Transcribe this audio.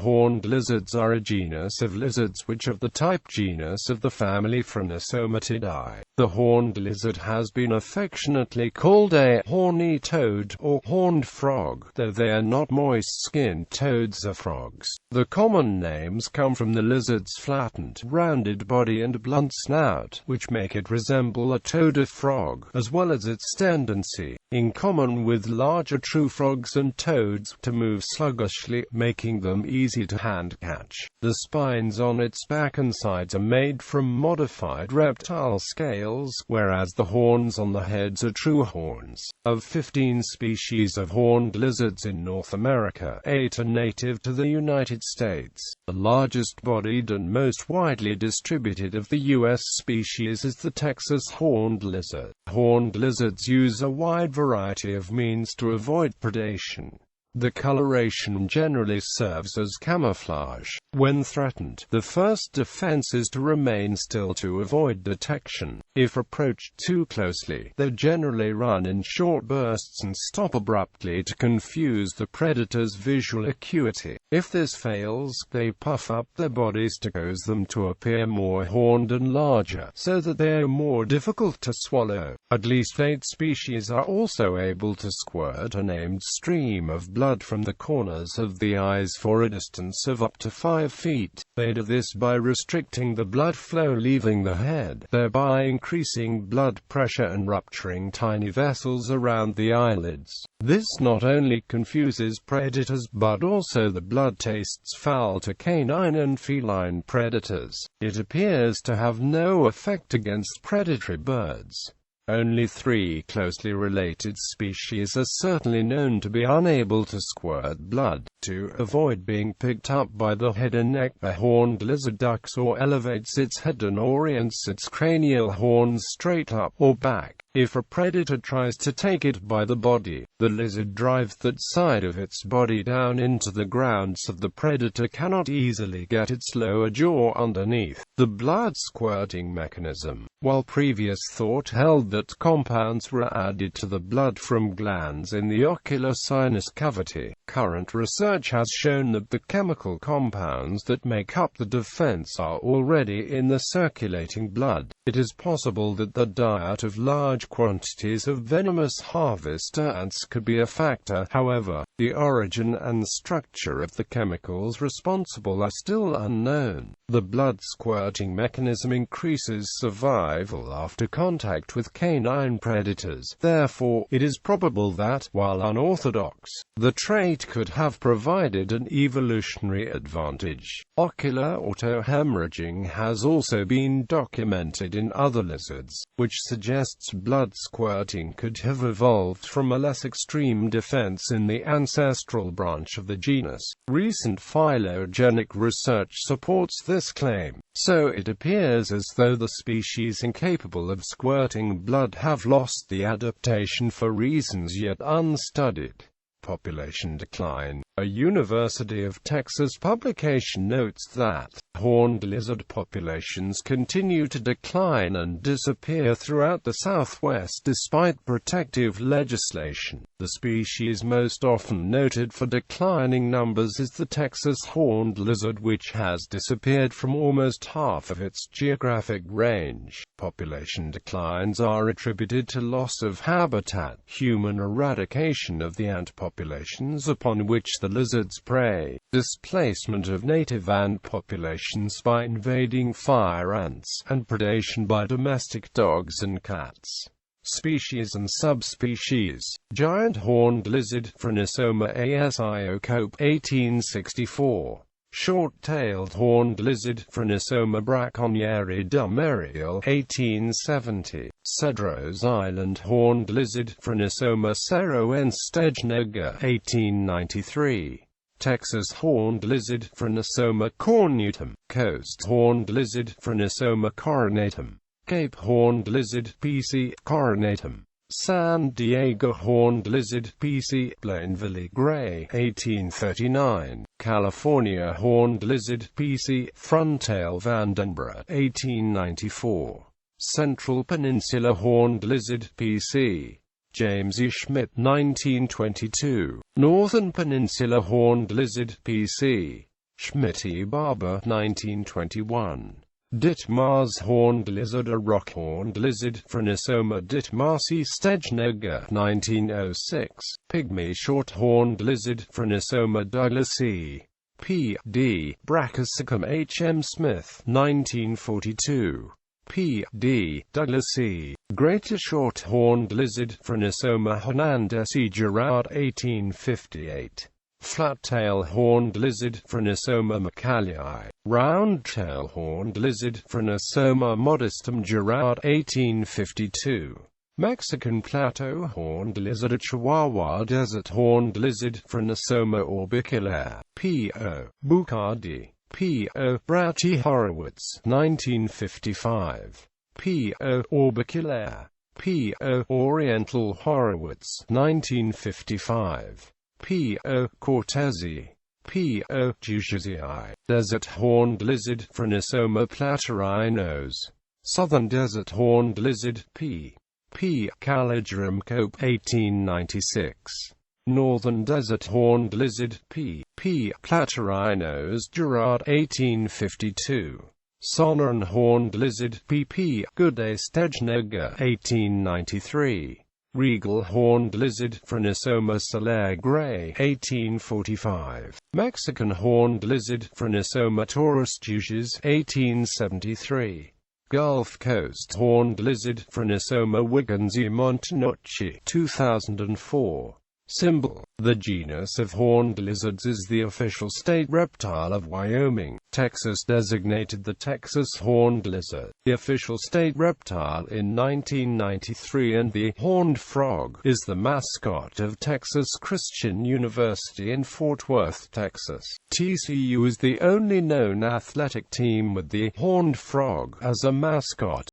horned lizards are a genus of lizards which of the type genus of the family Phrynosomatidae. The horned lizard has been affectionately called a horny toad or horned frog, though they are not moist-skinned toads or frogs. The common names come from the lizard's flattened, rounded body and blunt snout, which make it resemble a toad or frog, as well as its tendency, in common with larger true frogs and toads, to move sluggishly, making them easy to hand-catch. The spines on its back and sides are made from modified reptile scales, whereas the horns on the heads are true horns. Of 15 species of horned lizards in North America, 8 are native to the United States. The largest bodied and most widely distributed of the U.S. species is the Texas horned lizard. Horned lizards use a wide variety of means to avoid predation. The coloration generally serves as camouflage. When threatened, the first defense is to remain still to avoid detection. If approached too closely, they generally run in short bursts and stop abruptly to confuse the predator's visual acuity. If this fails, they puff up their bodies to cause them to appear more horned and larger, so that they are more difficult to swallow. At least 8 species are also able to squirt a named stream of blood from the corners of the eyes for a distance of up to 5 feet. They do this by restricting the blood flow leaving the head, thereby increasing blood pressure and rupturing tiny vessels around the eyelids. This not only confuses predators, but also the blood tastes foul to canine and feline predators. It appears to have no effect against predatory birds. Only 3 closely related species are certainly known to be unable to squirt blood. To avoid being picked up by the head and neck, a horned lizard ducks or elevates its head and orients its cranial horns straight up or back. If a predator tries to take it by the body, the lizard drives that side of its body down into the ground so the predator cannot easily get its lower jaw underneath. The blood squirting mechanism. While previous thought held that compounds were added to the blood from glands in the ocular sinus cavity, current research has shown that the chemical compounds that make up the defense are already in the circulating blood. It is possible that the diet of large quantities of venomous harvester ants could be a factor. However, the origin and structure of the chemicals responsible are still unknown. The blood squirting mechanism increases survival after contact with canine predators. Therefore, it is probable that, while unorthodox, the trait could have provided an evolutionary advantage. Ocular autohemorrhaging has also been documented in other lizards, which suggests blood squirting could have evolved from a less extreme defense in the ancestral branch of the genus. Recent phylogenetic research supports this claim, so it appears as though the species incapable of squirting blood have lost the adaptation for reasons yet unstudied. Population decline. A University of Texas publication notes that horned lizard populations continue to decline and disappear throughout the Southwest despite protective legislation. The species most often noted for declining numbers is the Texas horned lizard, which has disappeared from almost half of its geographic range. Population declines are attributed to loss of habitat, human eradication of the ant populations upon which the lizards prey, displacement of native ant populations by invading fire ants, and predation by domestic dogs and cats. Species and subspecies. Giant horned lizard, Phrynosomatidae, 1864. Short-tailed horned lizard, Phrynosomatidae, 1870. Cedros Island horned lizard, Phrynosomatidae, 1893. Texas horned lizard, Phrynosoma cornutum. Coast horned lizard, Phrynosoma coronatum. Cape horned lizard, PC coronatum. San Diego horned lizard, PC Blainville gray, 1839. California horned lizard, PC Frontail Vandenborough, 1894. Central Peninsula horned lizard, PC James E. Schmidt, 1922. Northern Peninsula horned lizard, PC Schmitty-Barber, 1921. Ditmars's horned lizard. A rock-horned lizard, Phrynosomatidae stejnega, 1906. Pygmy short-horned lizard, Phrynosomatidae. P.D. Brachysacum H. M. Smith, 1942. P.D. Douglas-E. Greater short-horned lizard, Phrynosoma hernandesi Gerard, 1858. Flat-tail horned lizard, Phrynosoma macallii. Round-tail horned lizard, Phrynosoma modestum Gerard, 1852. Mexican plateau horned lizard. A Chihuahua desert horned lizard, Phrynosoma orbiculaire. P.O. Bucardi. P.O. Brauchi Horowitz, 1955. P.O. Orbiculaire. P.O. Oriental Horowitz, 1955. P.O. Cortesi. P.O. Juchazii. Desert horned lizard, Phrynosoma platyrrhinos. Southern desert horned lizard, P. Calligerum Cope, 1896. Northern desert horned lizard, P. platyrrhinos Gerard, 1852. Southern horned lizard, P. Goodday stejnega, 1893. Regal horned lizard, Phrynosoma salegre, 1845. Mexican horned lizard, Phrynosoma taurus juches, 1873. Gulf Coast horned lizard, Phrynosoma wigginsi montanocci, 2004. Symbol. The genus of horned lizards is the official state reptile of Wyoming. Texas designated the Texas horned lizard the official state reptile in 1993, and the horned frog is the mascot of Texas Christian University in Fort Worth, Texas. TCU is the only known athletic team with the horned frog as a mascot.